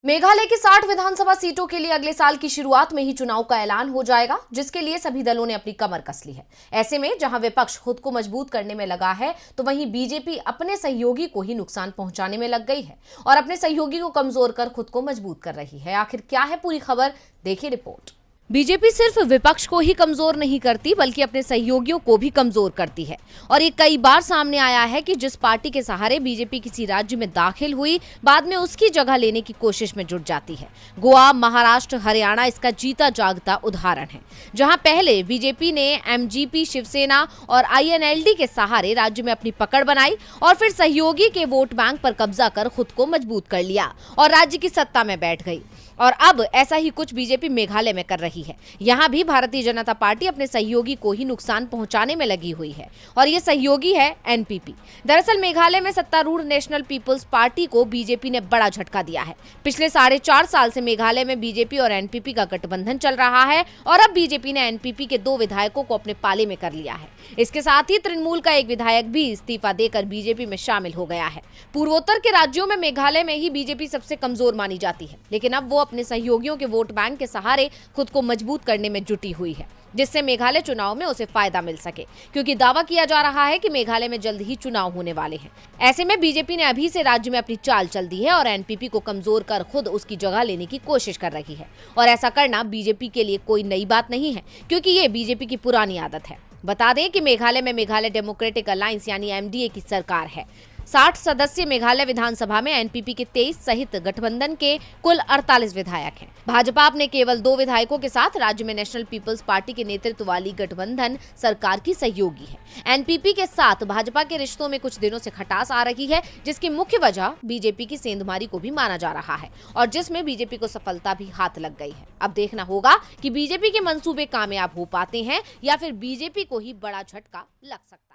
मेघालय की 60 विधानसभा सीटों के लिए अगले साल की शुरुआत में ही चुनाव का ऐलान हो जाएगा, जिसके लिए सभी दलों ने अपनी कमर कस ली है। ऐसे में जहां विपक्ष खुद को मजबूत करने में लगा है, तो वहीं बीजेपी अपने सहयोगी को ही नुकसान पहुंचाने में लग गई है और अपने सहयोगी को कमजोर कर खुद को मजबूत कर रही है। आखिर क्या है पूरी खबर, देखिए रिपोर्ट। बीजेपी सिर्फ विपक्ष को ही कमजोर नहीं करती, बल्कि अपने सहयोगियों को भी कमजोर करती है। और ये कई बार सामने आया है कि जिस पार्टी के सहारे बीजेपी किसी राज्य में दाखिल हुई, बाद में उसकी जगह लेने की कोशिश में जुट जाती है। गोवा, महाराष्ट्र, हरियाणा इसका जीता जागता उदाहरण है, जहां पहले बीजेपी ने एमजीपी, शिवसेना और आईएनएलडी के सहारे राज्य में अपनी पकड़ बनाई और फिर सहयोगी के वोट बैंक पर कब्जा कर खुद को मजबूत कर लिया और राज्य की सत्ता में बैठ गई। और अब ऐसा ही कुछ बीजेपी मेघालय में कर रही है। यहाँ भी भारतीय जनता पार्टी अपने सहयोगी को ही नुकसान पहुंचाने में लगी हुई है और ये सहयोगी है एनपीपी। दरअसल मेघालय में सत्तारूढ़ नेशनल पीपल्स पार्टी को बीजेपी ने बड़ा झटका दिया है। पिछले 4.5 साल से मेघालय में बीजेपी और एनपीपी का गठबंधन चल रहा है और अब बीजेपी ने एनपीपी के 2 विधायकों को अपने पाले में कर लिया है। इसके साथ ही तृणमूल का एक विधायक भी इस्तीफा देकर बीजेपी में शामिल हो गया है। पूर्वोत्तर के राज्यों में मेघालय में ही बीजेपी सबसे कमजोर मानी जाती है, लेकिन अब वो अपने सहयोगियों के वोट बैंक के सहारे खुद को मजबूत करने में जुटी हुई है, जिससे मेघालय चुनाव में उसे फायदा मिल सके, क्योंकि दावा किया जा रहा है कि मेघालय में जल्द ही चुनाव होने वाले हैं। ऐसे में बीजेपी ने अभी से राज्य में अपनी चाल चल दी है और एनपीपी को कमजोर कर खुद उसकी जगह लेने की कोशिश कर रही है। और ऐसा करना बीजेपी के लिए कोई नई बात नहीं है, क्योंकि ये बीजेपी की पुरानी आदत है। बता दें कि मेघालय में मेघालय डेमोक्रेटिक अलायंस यानी एमडीए की सरकार है। 60 सदस्य मेघालय विधानसभा में एनपीपी के 23 सहित गठबंधन के कुल 48 विधायक हैं। भाजपा अपने केवल 2 विधायकों के साथ राज्य में नेशनल पीपल्स पार्टी के नेतृत्व वाली गठबंधन सरकार की सहयोगी है। एनपीपी के साथ भाजपा के रिश्तों में कुछ दिनों से खटास आ रही है, जिसकी मुख्य वजह बीजेपी की सेंधमारी को भी माना जा रहा है और जिसमें बीजेपी को सफलता भी हाथ लग गई है। अब देखना होगा कि बीजेपी के मंसूबे कामयाब हो पाते हैं या फिर बीजेपी को ही बड़ा झटका लग सकता है।